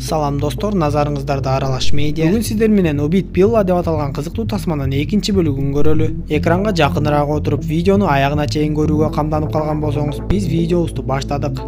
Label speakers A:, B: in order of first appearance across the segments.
A: Салам достор, назарыңыздарда Аралаш медиа. Бүгүн сиздер менен Убит Билла деп аталган кызыктуу тасманын экинчи бөлүгүн көрөлү. Экранга жакыныраак отуруп, видеону аягына чейин көрүүгө камданып калган болсоңуз, биз видеобузду баштадык.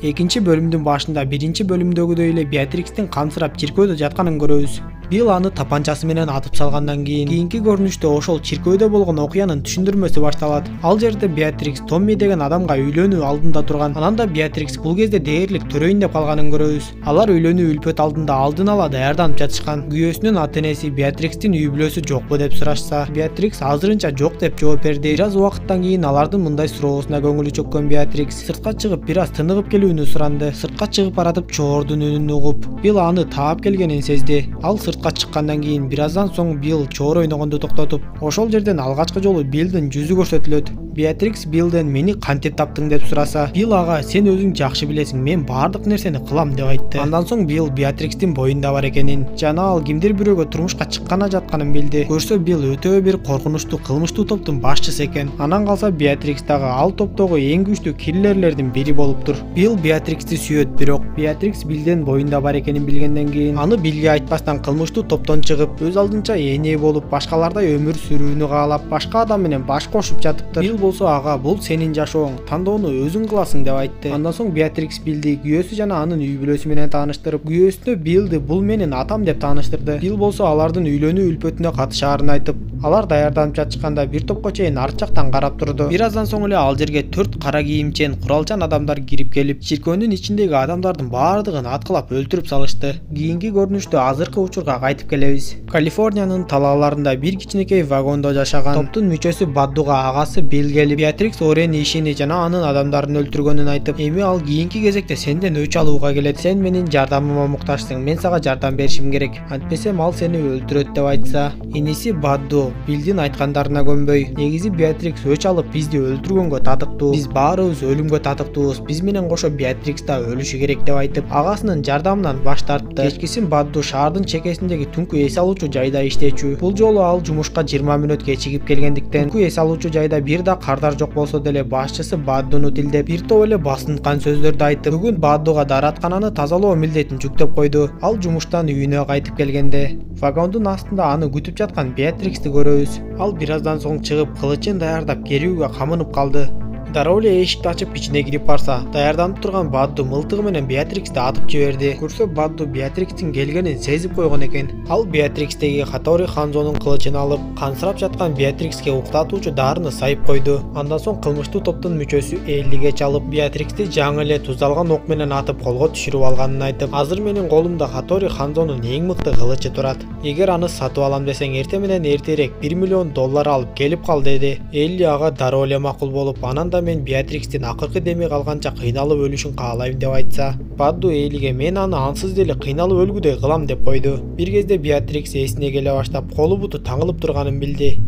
A: Экинчи бөлүмдүн башында биринчи бөлүмдөгүдөй эле Беатрикстин камсырап чиркөөдө жатканын көрөбүз. Билл аны тапанчасы менен атып салгандан кийинки көрүнүштө ошол чиркөөдө болгон окуянын түшүндүрмөсү башталат. Ал жерде Беатрикс Томми деген адамга үйлөнүү алдында турган. Анан да Беатрикс бул кезде дээрлик төрөйүн деп калганын көрөбүз. Алар үйлөнүү үлпөт алдында алдын ала даярданып жатышкан. Күйөөсүнүн ата-энеси Беатрикстин үй бүлөсү жокпу деп сурашса, Беатрикс азырынча жок деп жооп берди. Бир аз убакыттан кийин алардын мындай суроосуна көңүлү чөккөн Беатрикс сыртка чыгып бир аз тыныгып келүүнү суранды. Сыртка чыгып баратып чоордун үнүн угуп, Билл аны таап келгенин сезди. Ал сыртка чыккандан кийин бир аздан соң Билл чоор ойногонду токтотуп, ошол жерден алгачкы жолу Биллдин жүзү көрсөтүлөт. Беатрикс Биллден "Мени кантип таптың?" деп сураса, Билл ага "Сен өзүң жакшы билесиң, мен баардык нерсени кылам" деп айтты. Андан соң Билл Беатрикстин боюнда бар экенин жана ал кимдир бирөөгө турмушка чыккана жатканын билди. Көрсө Билл өтө бир коркунучтуу кылмыштуу топтун башчысы экен. Анан калса Беатрикс дагы ал топтогу эң күчтүү киллерлердин бири болуптур. Билл Беатриксти сүйөт, бирок Беатрикс Биллден боюнда бар экенин билгенден кийин аны Биллге айтпастан кылмыштуу топтон чыгып, өз алдынча эне болуп, башкалардай өмүр сүрүүнү каалап, башка адам менен баш кошуп жатыптыр. Билл болсо ага "Бул сенин жашооң, тандоону өзүң кыласың" деп айтты. Андан соң Беатрикс Биллди күйөөсү жана анын үй бүлөсү менен тааныштырып, күйөөсүнө Биллди "Бул менин атам" деп тааныштырды. Билл болсо алардын үйлөнүү үлпөтүнө катышаарын айтып, алар даярданып жатышканда бир топко чейин арт жактан карап турду. Бир аздан соң эле ал жерге 4 кара кийимчен, куралчан адамдар кирип келип, чиркөөнүн ичиндеги адамдардын баардыгын аткылап өлтүрүп салышты. Кийинки көрүнүштө азыркы учурга кайтып келебиз. Калифорниянын талааларында бир кичинекей вагондо жашаган топтун мүчөсү Баддуга агасы Билл келип, Беатрикс Орен ишини жана анын адамдарын өлтүргөнүн айтып, эми ал кийинки кезекте сенден өч алууга келет. Сен менин жардамыма муктажсың, мен сага жардам беришим керек. Антпесем ал сени өлтүрөт деп айтса, иниси Бадду Биллдин айткандарына көнбөй, негизи Беатрикс өч алып бизди өлтүргөнгө татыктуу. Биз баарыбыз өлүмгө татыктуубуз. Биз менен кошо Беатрикс да өлүшү керек деп айтып, агасынын жардамынан баш тартты. Кечкисин Бадду шаардын чекесиндеги түнкү эс алуучу жайда иштечү. Бул жолу ал жумушка 20 мүнөт кечигип келгендиктен, түнкү эс алуучу жайда бир да кардар жок болсо деле башчысы Баддуну тилдеп, бир топ эле басынткан сөздөрдү айтып, бүгүн Баддуга даараткананы тазалоо милдетин жүктөп койду. Ал жумуштан үйүнө кайтып келгенде, вагондун астында аны күтүп жаткан Беатриксти көрөбүз. Ал бир аздан соң чыгып, кылычын даярдап керүүгө камынып калды. Дароо эле эшикти ачып ичине кирип барса, даярданып турган Бадду мылтыгы менен Беатриксти атып жиберди. Көрсө Бадду Беатрикстин келгенин сезип койгон экен. Ал Беатрикстеги Хатори Ханзонун кылычын алып, кансырап жаткан Беатрикске уктатуучу дарыны сайып койду. Андан соң кылмыштуу топтун мүчөсү Эллиге чалып, Беатриксти жаңы эле туздалган ок менен атып колго түшүрүп алганын айтып, азыр менин колумда Хатори Ханзонун эң мыкты кылычы турат. Эгер аны сатып алам десең, эртең менен эртерээк $1 миллион алып келип кал деди. Элли ага дароо эле макул болуп, анан да мен Беатрикстин акыркы деми калганча кыйналып өлүшүн каалайм деп айтса, Бадду Элиге "Мен аны ансыз деле кыйналып өлгүдөй кылам" деп койду. Бир кезде Беатрикс эсине келе баштап, колу буту таңылып турганын билди.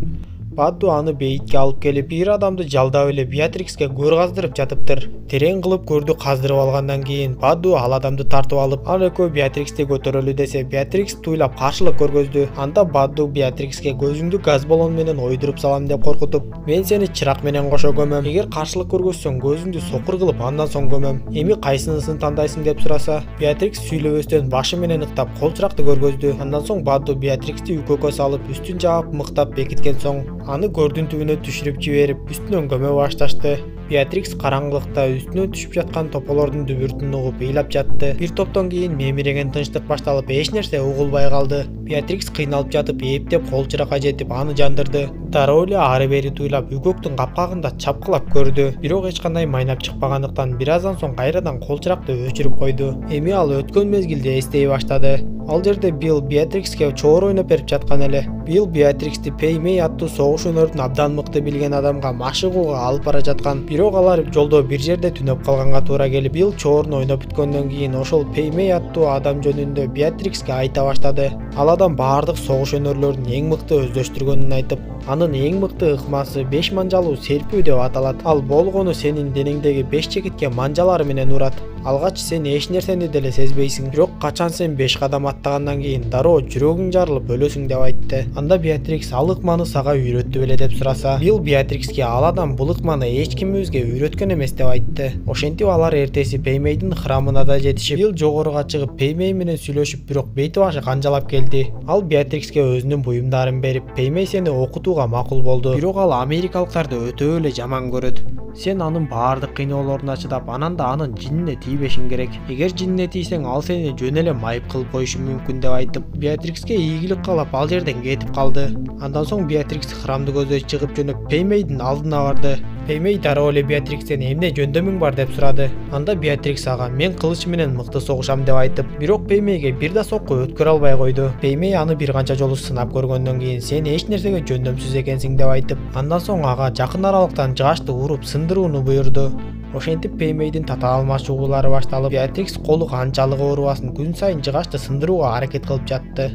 A: Бадду аны бейитке алып келип, бир адамды жалдап эле Беатрикске көр каздырып жатыптыр. Терең кылып көрдү каздырып алгандан кийин Бадду ал адамды тартып алып, ал экөө Беатриксти көтөрөлү десе, Беатрикс туйлап каршылык көргөздү. Анда Бадду Беатрикске "Көзүңдү газ баллон менен ойдуруп салам" деп коркутуп, "Мен сени чырак менен кошо көмөм. Эгер каршылык көргөзсөң, көзүңдү сокур кылып, андан соң көмөм. Эми кайсынысын тандайсың" деп сураса, Беатрикс сүйлөбөстөн башы менен ыктап кол чыракты көргөздү. Андан соң Бадду Беатриксти үкөккө салып, үстүн жаап мыктап бекиткен соң, аны көрдүн түбүнө түшүрүп жиберип, үстүнөн көмө башташты. Беатрикс караңгылыкта үстүнөн түшүп жаткан тополордун дүбүртүн угуп ыйлап жатты. Бир топтон кийин мемиреген тынчтык башталып, эч нерсе угулбай калды. Беатрикс кыйналып жатып, эптеп кол чыракка жетип, аны жандырды. Дароо эле ары бери туйлап, үкөктүн капкагында чапкылап көрдү. Бирок эч кандай майнап чыкпагандыктан бир аздан соң кайрадан кол чыракты өчүрүп койду. Эми ал өткөн мезгилди эстей баштады. Ал жерде Билл Беатрикске чоор ойноп берип жаткан эле. Билл Беатриксти Пей Мэй аттуу согуш өнөрүн абдан мыкты билген адамга машыгууга алып бара жаткан. Бирок алар жолдо бир жерде түнөп калганга туура келип, Билл чоорун ойноп бүткөндөн кийин ошол Пей Мэй аттуу адам жөнүндө Беатрикске айта баштады. Ал адам баардык согуш өнөрлөрүн эң мыкты өздөштүргөнүн айтып, анын эң мыкты ыкмасы 5 манжалуу серпүү деп аталат. Ал болгону сенин денеңдеги 5 чекитке манжалары менен урат. Алгач сен эч нерсени деле сезбейсиң, бирок качан сен 5 кадам аттагандан кийин дароо жүрөгүң жарылып өлөсүң деп айтты. Анда Беатрикс ал ыкманы сага үйрөттү беле деп сураса, Билл Беатрикске ал адам бул ыкманы эч кимибизге үйрөткөн эмес деп айтты. Ошентип алар эртеси Пеймейдин храмына да жетишип, Билл жогоруга чыгып Пеймей менен сүйлөшүп, бирок бети башы канжалап келди. Ал Беатрикске өзүнүн буюмдарын берип, Пеймей сени окутууга макул болду. Бирок ал америкалыктарды өтө эле жаман көрөт. Сен анын баардык кыйноолоруна чыдап, анан да анын жинине тийбешиң керек. Эгер жинине тийсең, ал сени жөн эле майып кылып коюшу мүмкүн деп айтып, Беатрикске ийгилик каалап ал жерден кетип калды. Андан соң Беатрикс храмды көздөй чыгып жөнөп Пеймейдин алдына барды. Пеймей дароо эле Беатрикстен эмне жөндөмүң бар деп сурады. Анда Беатрикс ага мен кылыч менен мыкты согушам деп айтып, бирок Пеймейге бир да сокку өткөрө албай койду. Пеймей аны бир канча жолу сынап көргөндөн кийин сен эч нерсеге жөндөмсүз экенсиң деп айтып, андан соң ага жакын аралыктан жыгачты уруп сындырууну буйрду. Ошентип Пеймейдин татаал машыгуулары башталып, Беатрикс колу канчалык оорубасын күн сайын жыгачты сындырууга аракет кылып жатты.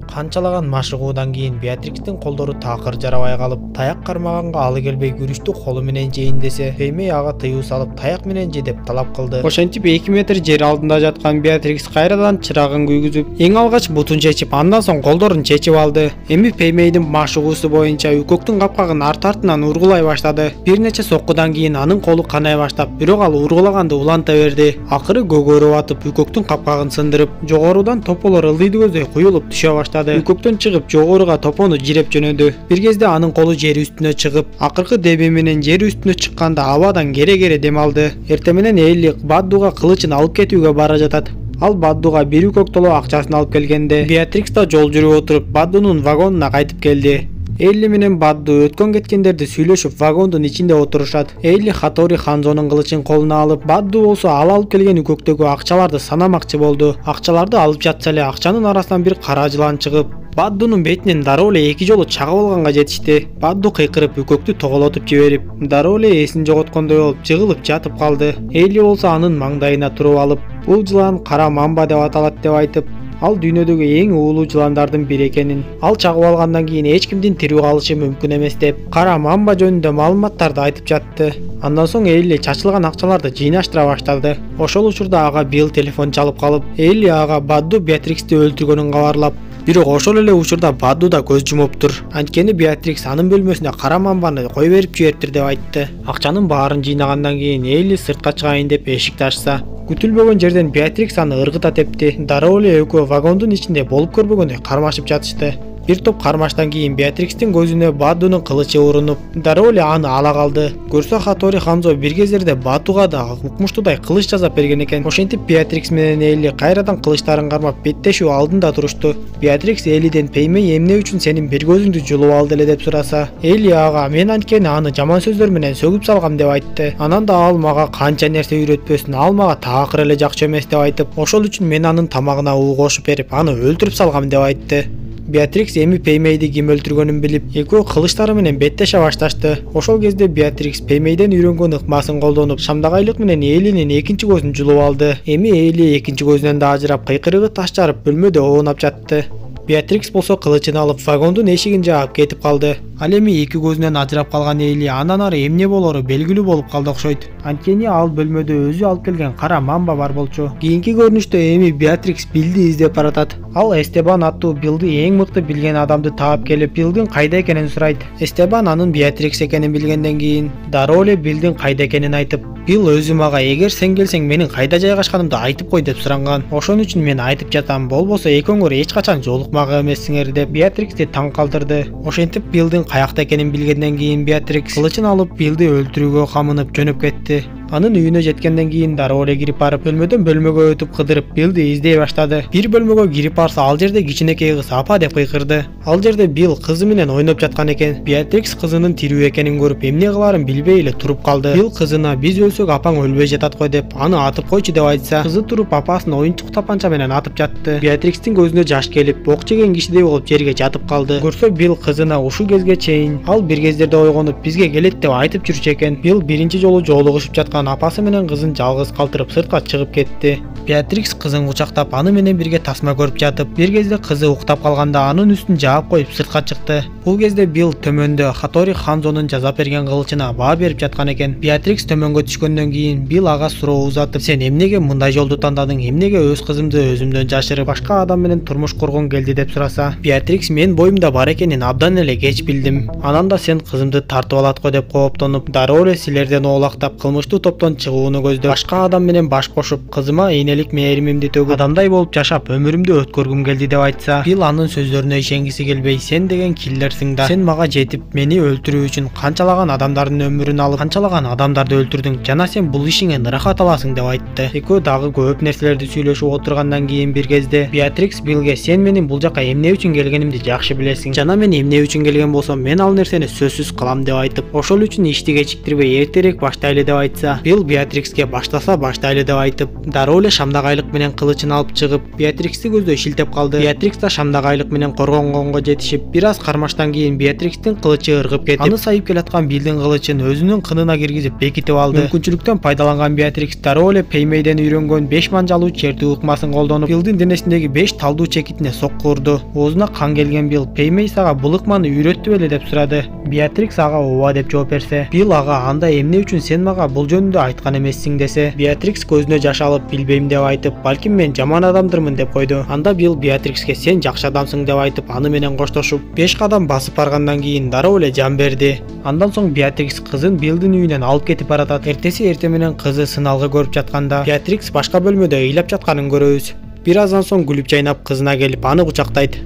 A: Канчалаган машыгуудан кийин Беатрикстин колдору такыр жарабай калып, таяк кармаганга алы келбей күрүштү колу менен жейин десе, Пеймей ага тыюу салып таяк менен же деп талап кылды. Ошентип 2 метр жер алдында жаткан Беатрикс кайрадан чырагын күйгүзүп, эң алгач бутун чечип, андан соң колдорун чечип алды. Эми Пеймейдин машыгуусу боюнча үкөктүн капкагын арт-артынан ургулай баштады. Бир нече соккудан кийин анын колу канай баштап, бирок ал ургулаганды уланта берди. Акыры көгөрүп атып, үкөктүн капкагын сындырып, жогорудан тополор ылдыйды көздөй куюлуп түшө баштады. Үкөктөн чыгып жогоруга топону жиреп жөнөдү. Бир кезде анын колу жер үстүнө чыгып, акыркы деби менен жер үстүнө чыкканда абадан кере-кере дем алды. Эртең менен Элли Баддуга кылычын алып кетүүгө бара жатат. Ал Баддуга бир үкөк толо акчасын алып келгенде, Беатрикс да жол жүрүп отуруп Баддунун вагонуна кайтып келди. Элли менен Бадду өткөн кеткендерди сүйлөшүп вагондун ичинде отурушат. Элли Хатори Ханзонун кылычын колуна алып, Бадду болсо ал алып келген үкөктөгү акчаларды санамакчы болду. Акчаларды алып жатса эле акчанын арасынан бир кара жылан чыгып, Баддунун бетинен дароо эле 2 жолу чагып алганга жетишти. Бадду кыйкырып үкөктү тоголотуп жиберип, дароо эле эсин жоготкондой болуп жыгылып жатып калды. Элли болсо анын маңдайына туруп алып, бул жылан кара мамба деп аталат деп айтып, ал дүйнөдөгү эң уулуу жыландардын бири экенин, ал чагып алгандан кийин эч кимдин тирүү калышы мүмкүн эмес деп, кара мамба жөнүндө маалыматтарды айтып жатты. Андан соң Элли чачылган акчаларды жыйнаштыра баштады. Ошол учурда ага Билл телефон чалып калып, Элли ага Бадду Беатриксти өлтүргөнүн кабарлап, бирок ошол эле учурда Бадду да көз жумуптур. Анткени Беатрикс анын бөлмөсүнө кара мамбаны кой берип жибериптир деп айтты. Акчанын баарын жыйнагандан кийин Элли сыртка чыгайын деп эшикти ачса, күтүлбөгөн жерден Беатрикс аны ыргыта тепти. Дароо эле экөө вагондун ичинде болуп көрбөгөндөй кармашып жатышты. Бир топ кармаштан кийин Беатрикстин көзүнө Баддунун кылычы урунуп, дароо эле аны ала калды. Көрсө Хатори Ханзо бир кездерде Баддуга да укмуштуудай кылыч жасап берген экен. Ошентип Беатрикс менен Элли кайрадан кылычтарын кармап беттешүү алдында турушту. Беатрикс Эллиден Пеймей эмне үчүн сенин бир көзүңдү жулуп алды эле деп сураса, Элли ага мен анткени аны жаман сөздөр менен сөгүп салгам деп айтты. Анан да ал мага канча нерсе үйрөтпөсүн, ал мага такыр эле жакшы эмес деп айтып, ошол үчүн мен анын тамагына уу кошуп берип, аны өлтүрүп салгам деп айтты. Беатрикс эми Пеймейди ким өлтүргөнүн билип, экөө кылычтары менен беттеше башташты. Ошол кезде Беатрикс Пеймейден үйрөнгөн ыкмасын колдонуп, шамдагайлык менен Эллинин экинчи көзүн жулуп алды. Эми Элли экинчи көзүнөн да ажырап, кыйкырыгы таш жарып бөлмөдө оонап жатты. Беатрикс болсо кылычын алып вагондун эшигин жаап кетип калды. Ал эми 2 көзүнөн ажырап калган Элли андан ары эмне болору белгилүү болуп калды окшойт. Анткени ал бөлмөдө өзү алып келген кара мамба бар болчу. Кийинки көрүнүштө эми Беатрикс Биллди издеп баратат. Ал Эстебан аттуу Биллди эң мыкты билген адамды таап келип, Биллдин кайда экенин сурайт. Эстебан анын Беатрикс экенин билгенден кийин дароо эле Биллдин кайда экенин айтып, Билл өзү мага эгер сен келсең менин кайда жайгашканымды айтып кой деп суранган. Ошон үчүн мен айтып жатам, болбосо экөөңөр эч качан жолукмак эмессиңер деп Беатриксти таң калтырды. Ошентип Биллдин каякта экенин билгенден кийин Беатрикс кылычын алып Биллди өлтүрүүгө камынып жөнөп кетти. Анын үйүнө жеткенден кийин дароо эле кирип барып, бөлмөдөн бөлмөгө өтүп кыдырып Биллди издей баштады. Бир бөлмөгө кирип барса, ал жерде кичинекей кыз апа деп кыйкырды. Ал жерде Билл кызы менен ойноп жаткан экен. Беатрикс кызынын тирүү экенин көрүп, эмне кыларын билбей эле туруп калды. Билл кызына биз өлсөк апаң өлбөй жатат го деп, аны атып койчу деп айтса, кызы туруп апасын оюнчук тапанча менен атып жатты. Беатрикстин көзүнө жаш келип, ок жеген кишидей болуп жерге жатып калды. Көрсө Билл кызына ушул кезге чейин ал бир кездерде ойгонуп бизге келет деп айтып жүрчү экен. Билл биринчи жолу жолугушуп жаткан апасы менен кызын жалгыз калтырып сыртка чыгып кетти. Беатрикс кызын кучактап аны менен бирге тасма көрүп жатып, бир кезде кызы уктап калганда анын үстүн жаап коюп сыртка чыкты. Бул кезде Билл төмөндө Хатори Ханзонун жазап берген кылычына баа берип жаткан экен. Беатрикс төмөнгө түшкөндөн кийин Билл ага суроо узатып, сен эмнеге мындай жолду тандадың, эмнеге өз кызымды өзүмдөн жашырып башка адам менен турмуш кургуң келди деп сураса, Беатрикс мен боюмда бар экенин абдан эле кеч билдим. Анан да сен кызымды тартып алат го деп кооптонуп, дароо эле силерден оолактап кылмыштуу топтон чыгууну көздөп, башка адам менен баш кошуп, кызыма энелик мээримимди төгүп, адамдай болуп жашап өмүрүмдү өткөргүм келди деп айтса, Билл анын сөздөрүнө ишенгиси келбей, сен деген киллерсиң да, сен мага жетип, мени өлтүрүү үчүн канчалаган адамдардын өмүрүн алып, канчалаган адамдарды өлтүрдүң, жана сен бул ишиңен ырахат аласың деп айтты. Экөө дагы көп нерселерди сүйлөшүп отургандан кийин бир кезде Беатрикс Биллге, сен менин бул жака эмне үчүн келгенимди жакшы билесиң, жана мен эмне үчүн келген болсом, мен ал нерсени сөзсүз кылам деп айтып, ошол үчүн ишти кечиктирбей эртерээк баштайлы деп айтса, Билл Беатрикске баштаса баштайлы деп айтып, дароо эле шамдагайлык менен кылычын алып чыгып, Беатриксти көздөй шилтеп калды. Беатрикс да шамдагайлык менен коргонгонго жетишип, бир аз кармаштан кийин Беатрикстин кылычы ыргып кетип, аны сайып келаткан Биллдин кылычын өзүнүн кынына киргизип бекитип алды. Мүмкүнчүлүктөн пайдаланган Беатрикс дароо эле Пеймейден үйрөнгөн 5 манжалуу чертүү ыкмасын колдонуп, Биллдин денесиндеги 5 талдуу чекитине сокку урду. Оозуна кан келген Билл, Пеймей сага бул ыкманы үйрөттү беле деп сурады. Беатрикс ага ооба деп жооп берсе, Билл ага анда эмне үчүн сен мага бул жөнүндө айткан эмессиң десе, Беатрикс көзүнө жаш алып билбейм деп айтып, балким мен жаман адамдырмын деп койду. Анда Билл Беатрикске сен жакшы адамсың деп айтып, аны менен коштошуп, 5 кадам басып баргандан кийин дароо эле жан берди. Андан соң Беатрикс кызын Биллдин үйүнөн алып кетип баратат. Эртеси эрте менен кызы сыналгы көрүп жатканда, Беатрикс башка бөлмөдө ыйлап жатканын көрөбүз. Бир аздан соң күлүп жайнап кызына келип аны кучактайт.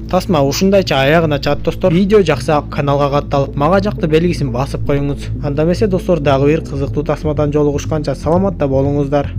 A: Тасма ушундайча аягына чаат достор. Видео жакса каналга катталып, мага жакты белгисин басып коюңуз. Анда эмесе достор, дагы бир кызыктуу тасмадан жолугушканча саламатта болуңуздар.